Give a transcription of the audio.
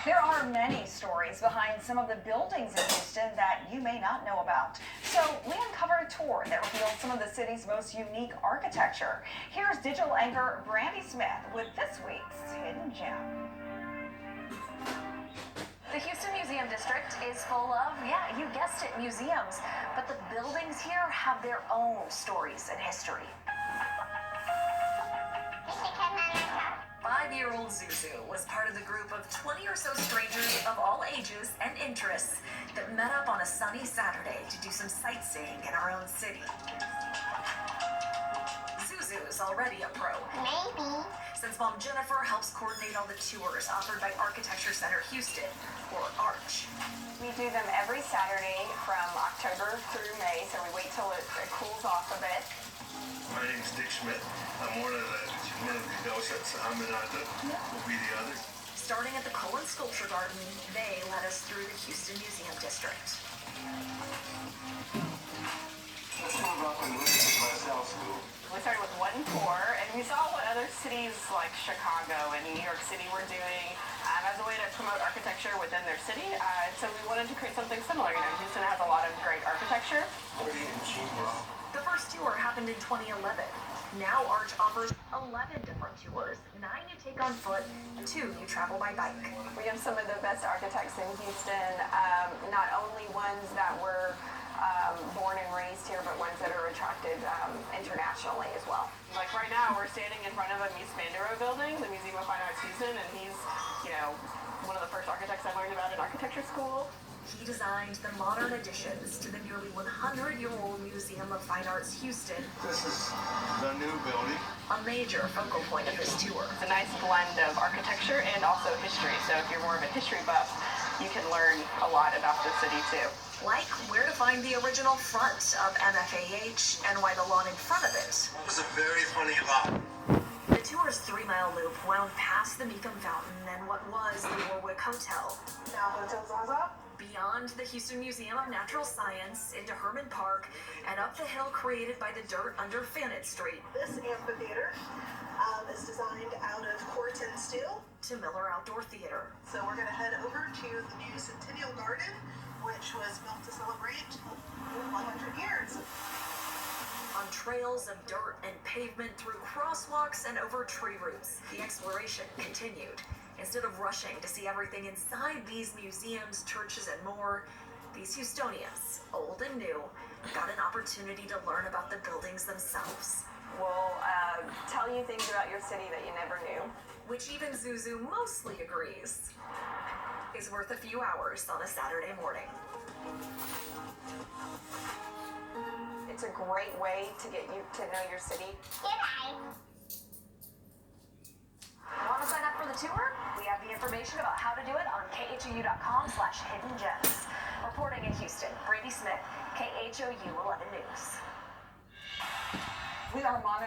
There are many stories behind some of the buildings in Houston that you may not know about. So we uncovered a tour that revealed some of the city's most unique architecture. Here's digital anchor Brandi Smith with this week's Hidden Gem. The Houston Museum District is full of, yeah, you guessed it, museums. But the buildings here have their own stories and history. 5-year-old Zuzu was part of the group of 20 or so strangers of all ages and interests that met up on a sunny Saturday to do some sightseeing in our own city. Zuzu's already a pro. Maybe. Since Mom Jennifer helps coordinate all the tours offered by Architecture Center Houston, or ARCH. We do them every Saturday from October through May, so we wait till it cools off a bit. My name is Dick Schmidt. I'm one of the ghosts that's I'm another will be the other. Starting at the KHOU Sculpture Garden, they led us through the Houston Museum District. Let's move up and look at my cell school. We started with 1 tour, and we saw what other cities like Chicago and New York City were doing as a way to promote architecture within their city. So we wanted to create something similar. You know, Houston has a lot of great architecture. What are you eating, cheese? The first tour happened in 2011. Now ARCH offers 11 different tours. 9 you take on foot, 2 you travel by bike. We have some of the best architects in Houston, not only ones that were born and raised here, but ones that are attracted internationally as well. Like right now, we're standing in front of a Mies van der Rohe building, the Museum of Fine Arts Houston, and he's, you know, one of the first architects I learned about in architecture school. He designed the modern additions to the nearly 100-year-old Museum of Fine Arts Houston. This is the new building. A major focal point of his tour. It's a nice blend of architecture and also history, so if you're more of a history buff, you can learn a lot about the city too. Like where to find the original front of MFAH and why the lawn in front of it. It was a very funny lot. The tour's 3-mile loop wound past the Mecum Fountain and what was the Warwick Hotel. Now Hotel Zaza. Beyond the Houston Museum of Natural Science, into Herman Park, and up the hill created by the dirt under Fannin Street. This amphitheater is designed out of quartz and steel. To Miller Outdoor Theater. So we're going to head over to the new Centennial Garden, which was built to celebrate 100 years. On trails of dirt and pavement, through crosswalks and over tree roots, the exploration continued. Instead of rushing to see everything inside these museums, churches, and more, these Houstonians, old and new, got an opportunity to learn about the buildings themselves. We'll tell you things about your city that you never knew. Which even Zuzu mostly agrees is worth a few hours on a Saturday morning. It's a great way to get you to know your city. Want to sign up for the tour? We have the information about how to do it on KHOU.com/hiddengems. Reporting in Houston, Brandi Smith, KHOU 11 News. We are monitoring